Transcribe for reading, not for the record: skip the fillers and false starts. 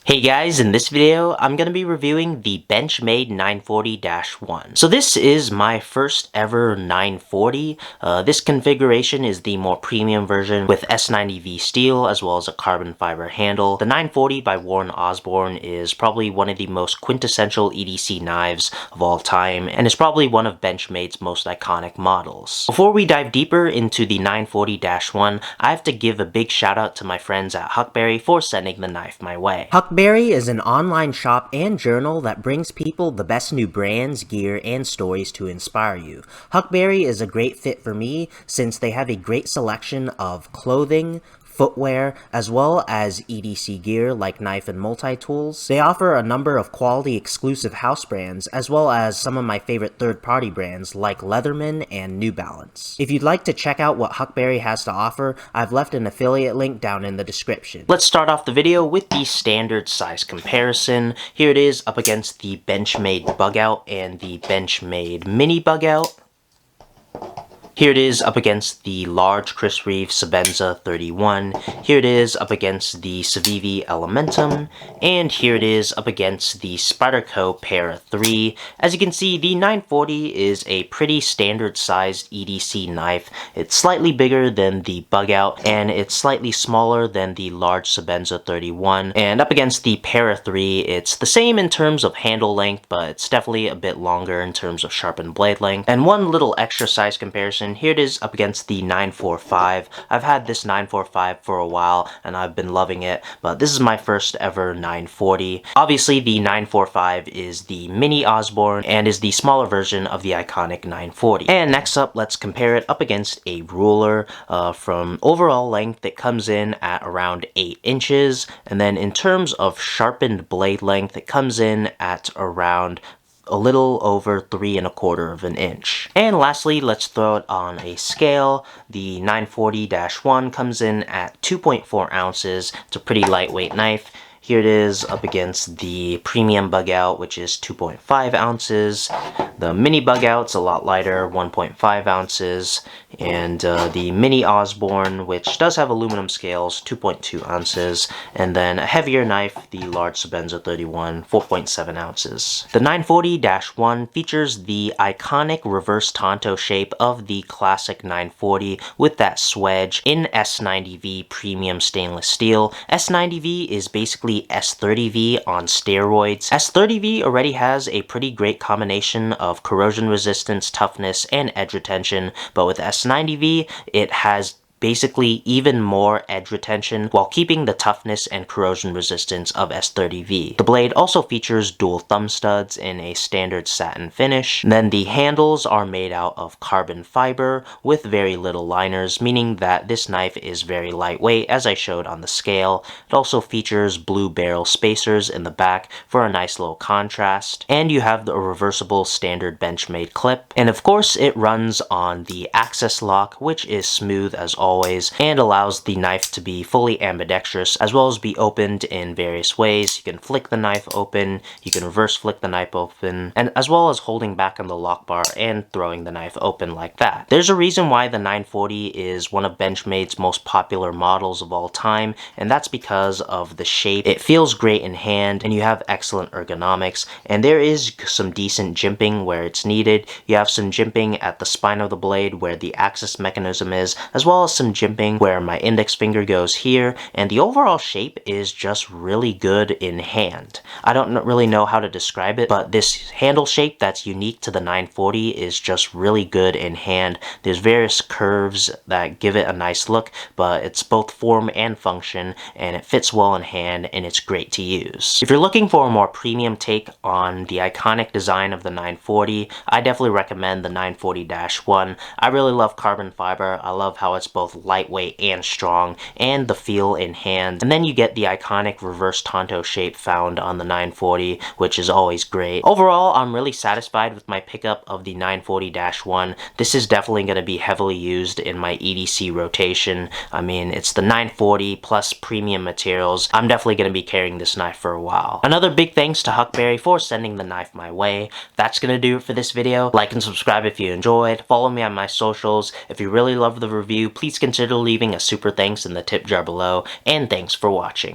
Hey guys, in this video, I'm going to be reviewing the Benchmade 940-1. So this is my first ever 940. This configuration is the more premium version with S90V steel as well as a carbon fiber handle. The 940 by Osborne is probably one of the most quintessential EDC knives of all time and is probably one of Benchmade's most iconic models. Before we dive deeper into the 940-1, I have to give a big shout out to my friends at Huckberry for sending the knife my way. Huckberry is an online shop and journal that brings people the best new brands, gear, and stories to inspire you. Huckberry is a great fit for me since they have a great selection of clothing, footwear, as well as EDC gear like knife and multi-tools. They offer a number of quality exclusive house brands, as well as some of my favorite third-party brands like Leatherman and New Balance. If you'd like to check out what Huckberry has to offer, I've left an affiliate link down in the description. Let's start off the video with the standard size comparison. Here it is up against the Benchmade Bug Out and the Benchmade Mini Bug Out. Here it is up against the large Chris Reeve Sebenza 31. Here it is up against the Civivi Elementum. And here it is up against the Spyderco Para 3. As you can see, the 940 is a pretty standard sized EDC knife. It's slightly bigger than the Bug Out, and it's slightly smaller than the large Sebenza 31. And up against the Para 3, it's the same in terms of handle length, but it's definitely a bit longer in terms of sharpened blade length. And one little extra size comparison, here it is up against the 945. I've had this 945 for a while and I've been loving it, but this is my first ever 940. Obviously the 945 is the mini Osborne and is the smaller version of the iconic 940. And next up, let's compare it up against a ruler. From overall length, it comes in at around 8 inches, and then in terms of sharpened blade length, it comes in at around a little over 3 1/4 of an inch. And lastly, let's throw it on a scale. The 940-1 comes in at 2.4 ounces. It's a pretty lightweight knife. Here it is up against the premium Bug Out, which is 2.5 ounces. The mini Bug Out's a lot lighter, 1.5 ounces. And the mini Osborne, which does have aluminum scales, 2.2 ounces. And then a heavier knife, the large Sebenza 31, 4.7 ounces. The 940-1 features the iconic reverse tanto shape of the classic 940 with that swedge in S90V premium stainless steel. S90V is basically S30V on steroids. S30V already has a pretty great combination of corrosion resistance, toughness, and edge retention, but with S90V, it has basically even more edge retention while keeping the toughness and corrosion resistance of S30V. The blade also features dual thumb studs in a standard satin finish. And then the handles are made out of carbon fiber with very little liners, meaning that this knife is very lightweight, as I showed on the scale. It also features blue barrel spacers in the back for a nice little contrast. And you have the reversible standard Benchmade clip. And of course, it runs on the access lock, which is smooth as always and allows the knife to be fully ambidextrous as well as be opened in various ways. You can flick the knife open, you can reverse flick the knife open, and as well as holding back on the lock bar and throwing the knife open like that. There's a reason why the 940 is one of Benchmade's most popular models of all time, and that's because of the shape. It feels great in hand and you have excellent ergonomics, and there is some decent jimping where it's needed. You have some jimping at the spine of the blade where the access mechanism is, as well as some jimping where my index finger goes here, and the overall shape is just really good in hand. I don't really know how to describe it, but this handle shape that's unique to the 940 is just really good in hand. There's various curves that give it a nice look, but it's both form and function, and it fits well in hand, and it's great to use. If you're looking for a more premium take on the iconic design of the 940, I definitely recommend the 940-1. I really love carbon fiber. I love how it's both lightweight and strong, and the feel in hand. And then you get the iconic reverse tanto shape found on the 940, which is always great. Overall, I'm really satisfied with my pickup of the 940-1. This is definitely going to be heavily used in my EDC rotation. I mean, it's the 940 plus premium materials. I'm definitely going to be carrying this knife for a while. Another big thanks to Huckberry for sending the knife my way. That's going to do it for this video. Like and subscribe if you enjoyed. Follow me on my socials. If you really love the review, please consider leaving a super thanks in the tip jar below, and thanks for watching.